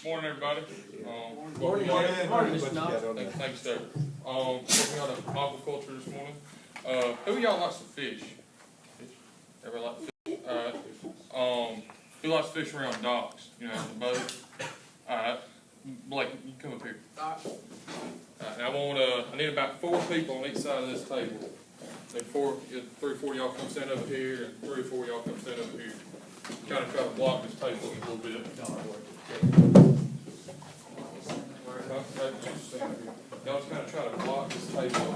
Morning, everybody. Morning. Thanks, sir. Working on aquaculture this morning. Who of y'all likes to fish? Everybody like to fish? Who likes to fish around docks? You know, the boat. Blake, you come up here. I need about 4 people on each side of this table. Then 3 or 4 of y'all come stand over here, and 3 or 4 of y'all come stand over here. Kind of try to block this table a little bit. Y'all just kind of try to block this table.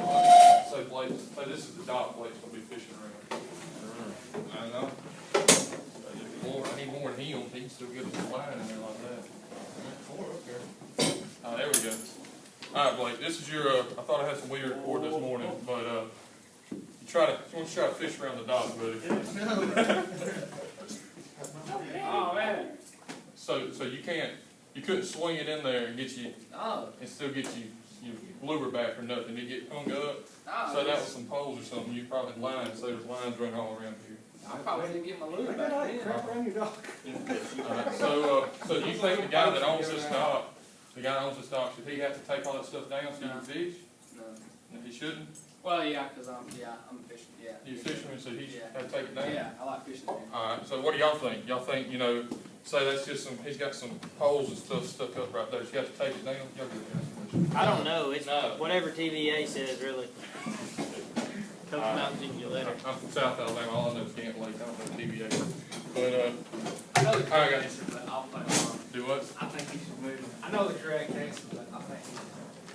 So this is the dock place we'll be fishing around. I know. I need more than him. He can still get the line in there like that. There we go. All right, Blake. This is your. I thought I had some weird record this morning, but you want to try to fish around the dock, buddy. Oh man. So you couldn't swing it in there and get you and still get you lure back or nothing. You get hung up. So that was some poles or something. You probably lines. So there's lines running all around here. I probably didn't get my lure back then. Crap around your dock. So do you think the guy that owns this dock, should he have to take all that stuff down so you can fish? No. No, he shouldn't. Well, yeah, because I'm fishing. Yeah. You fisherman, so he should have to take it down. Yeah, I like fishing. Man. All right. So what do y'all think? Y'all think say that's just he's got some poles and stuff stuck up right there. So you have to take it down. Y'all get I don't know. It's whatever TVA says, really. Coach Mountains in your letter. I'm from South Alabama. All I know is Gantt Lake. I don't know TVA. But I know the all right, correct guys. answer, but I'll play along. Do what? I think he should move it. I know the correct answer, but I think.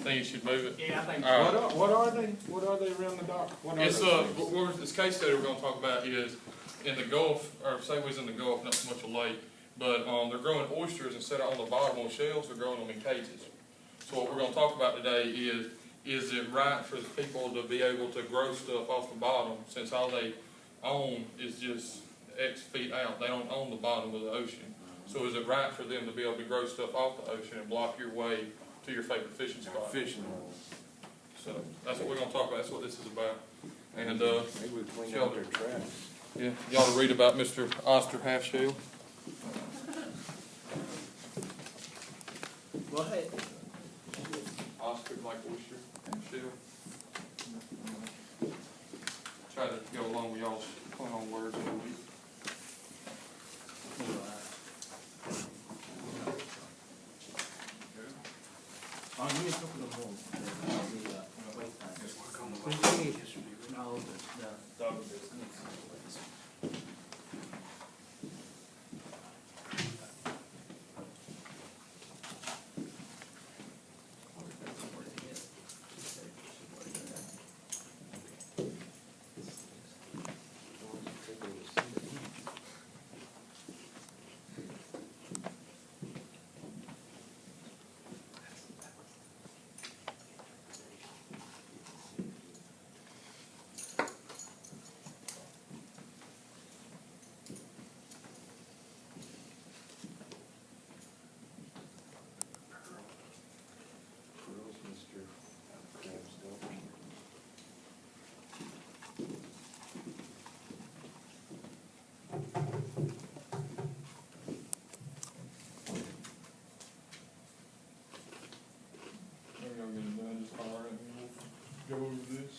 Think you should move it. Yeah, I think. All right. What are they? What are they around the dock? It's this case study we're going to talk about is in the Gulf, or say we was in the Gulf, not so much a lake, but they're growing oysters instead of on the bottom on shells, they're growing them in cages. So what we're going to talk about today is it right for the people to be able to grow stuff off the bottom since all they own is just X feet out. They don't own the bottom of the ocean. So is it right for them to be able to grow stuff off the ocean and block your way to your favorite fishing spot? Fishing. So that's what we're going to talk about. That's what this is about. And Maybe we clean out their trash. yeah, y'all to read about Mr. Oster Halfshell. Go ahead. Oscar like oyster Halfshell. Try to go along with y'all's play on words a little bit. Oh, you need a couple of more. No, the dog business. Just holler at me. We'll go over this.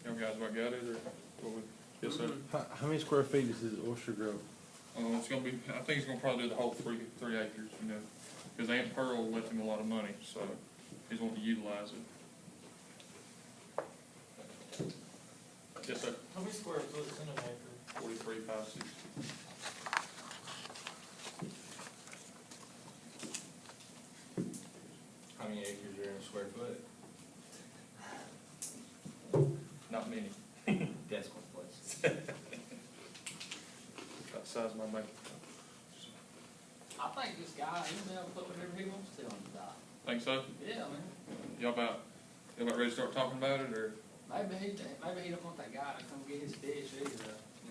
Y'all guys about got it, or what we Yes, sir. How many square feet is his oyster grow? It's gonna be, I think he's gonna probably do the whole three acres, you know, because Aunt Pearl left him a lot of money, so he's wanting to utilize it. Yes, sir. How many square foot is in an acre? 43,560. How many acres are in a square foot? Not many. Decimal place. About the size of my bank. I think this guy, he'll be able to put whatever he wants to on the dock. Think so? Yeah, man. Y'all about ready to start talking about it, or? Maybe he don't want that guy to come get his fish either.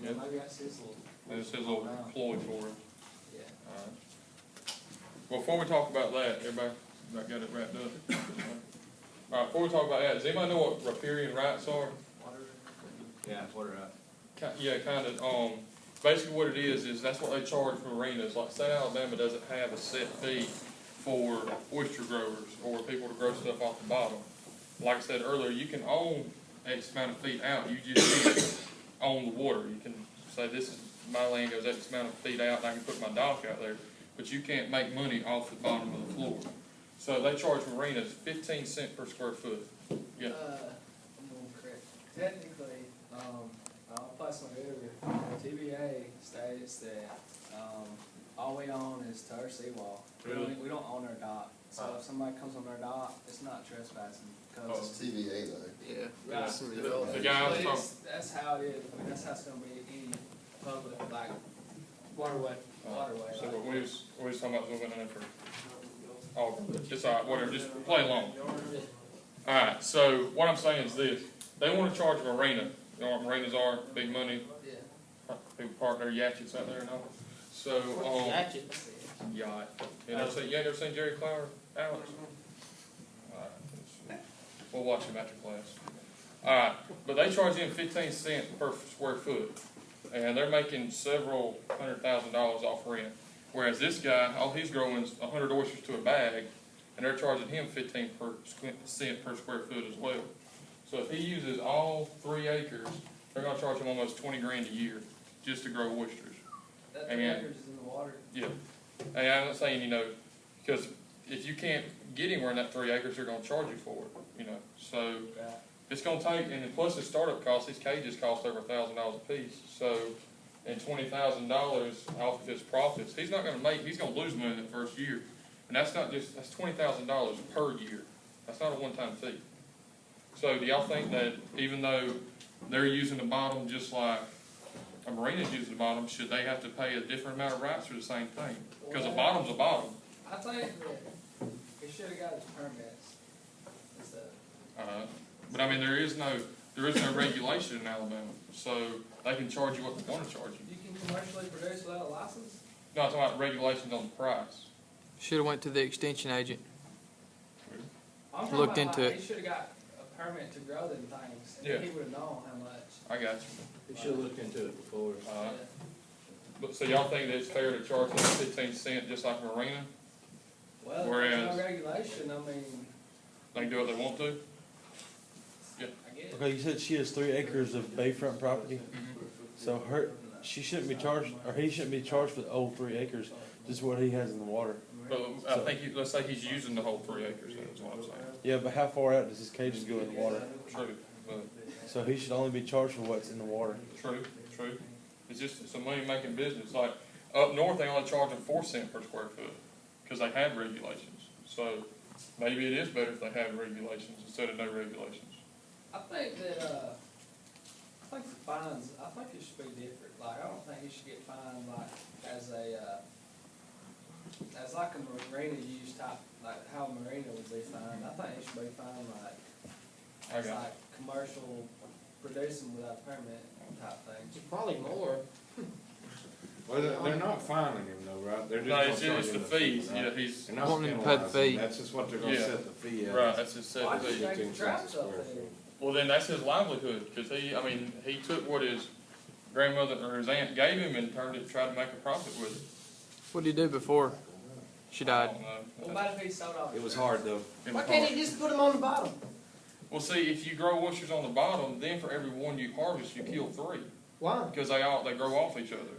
Yeah. Maybe that's his little. This is a little ploy for him. Yeah. Alright. Well, before we talk about that, everybody got it wrapped up? Alright, before we talk about that, does anybody know what riparian rights are? Yeah, what are up? Yeah, kinda, basically what it is that's what they charge for marinas. Like, say Alabama doesn't have a set fee for oyster growers or people to grow stuff off the bottom. Like I said earlier, you can own X amount of feet out, you just can't own the water. You can say, this is, my land goes X amount of feet out, and I can put my dock out there, but you can't make money off the bottom of the floor. So they charge marinas 15 cents per square foot. Yeah, I'm gonna correct. Technically, I'll place my earlier. TVA states that, all we own is to our seawall. Really? We don't own our dock. So if somebody comes on our dock, it's not trespassing, Oh. cause. TVA though. Yeah. Yeah. Right. The guy I was But talking, that's how it is. I mean, that's how it's gonna be any public, like, waterway. so Like, what we was talking about moving in for, oh, it's alright, whatever, just play along. Alright, so what I'm saying is this, they wanna charge a marina, you know what marinas are, big money, yeah. people park their yachts out there and all. So, Hatchet. yacht, you know, so you ain't ever seen Jerry Clower, Alex? Alright, we'll watch him after class. Alright, but they charge him 15 cents per square foot, and they're making several $100,000 off rent. Whereas this guy, all he's growing is 100 oysters to a bag, and they're charging him 15 cents per square foot as well. So if he uses all 3 acres, they're gonna charge him almost 20 grand a year just to grow oysters. That And- 3 acres is in the water. Yeah, and I'm not saying, you know, because if you can't get anywhere in that 3 acres, they're gonna charge you for it, you know, so it's gonna take, and then plus the startup costs, these cages cost over $1,000 a piece, so, and $20,000 off of his profits, he's not gonna make, he's gonna lose money in the first year, and that's not just, that's $20,000 per year, that's not a one-time fee. So do y'all think that even though they're using the bottom just like a marina's using the bottom, should they have to pay a different amount of rights for the same thing? Because a bottom's a bottom. I think that he should've got his permits and stuff. But I mean, there is no regulation in Alabama, so they can charge you what they wanna charge you. You can commercially produce without a license? No, I'm talking about regulations on the price. Should've went to the extension agent. I'm talking Looked about, into like, it. He should've got a permit to grow them things, and Yeah. he would've known how much. I got you. We should've looked into it before. Yeah. But so y'all think that it's fair to charge them 15 cents just like a marina? Well, if Whereas- there's no regulation, I mean, They can do what they want to? I guess. Okay, you said she has 3 acres of bayfront property, so she shouldn't be charged, or he shouldn't be charged for the whole 3 acres, just what he has in the water. But I think, let's say he's using the whole 3 acres, that's what I'm saying. Yeah, but how far out does his cages go in the water? True, but, So he should only be charged for what's in the water. true. It's just, it's a money-making business. Like, up north, they only charge them 4 cents per square foot, because they have regulations. So, maybe it is better if they have regulations instead of no regulations. I think that, I think the fines, I think it should be different, like, I don't think he should get fined like as like a marina use type, like how a marina would be fined, I think he should be fined like, I as got like commercial producing without a permit type thing. Probably more. Well, they're not fining him though, right? They're just No, gonna it's charge the him fees, right? yeah, he's, They're not Wanting to pay the penalizing him. fee. That's just what they're gonna Yeah. set the fee at. right, that's his set Why fee. should they 15 trap cents a stuff square in? foot. Well, then that's his livelihood, because he took what his grandmother or his aunt gave him and tried to make a profit with it. What did he do before she I died? don't know. What about if he sold off? It was hard though. It Why was can't hard. he just put them on the bottom? Well, see, if you grow oysters on the bottom, then for every one you harvest, you kill 3. Why? because they grow off each other.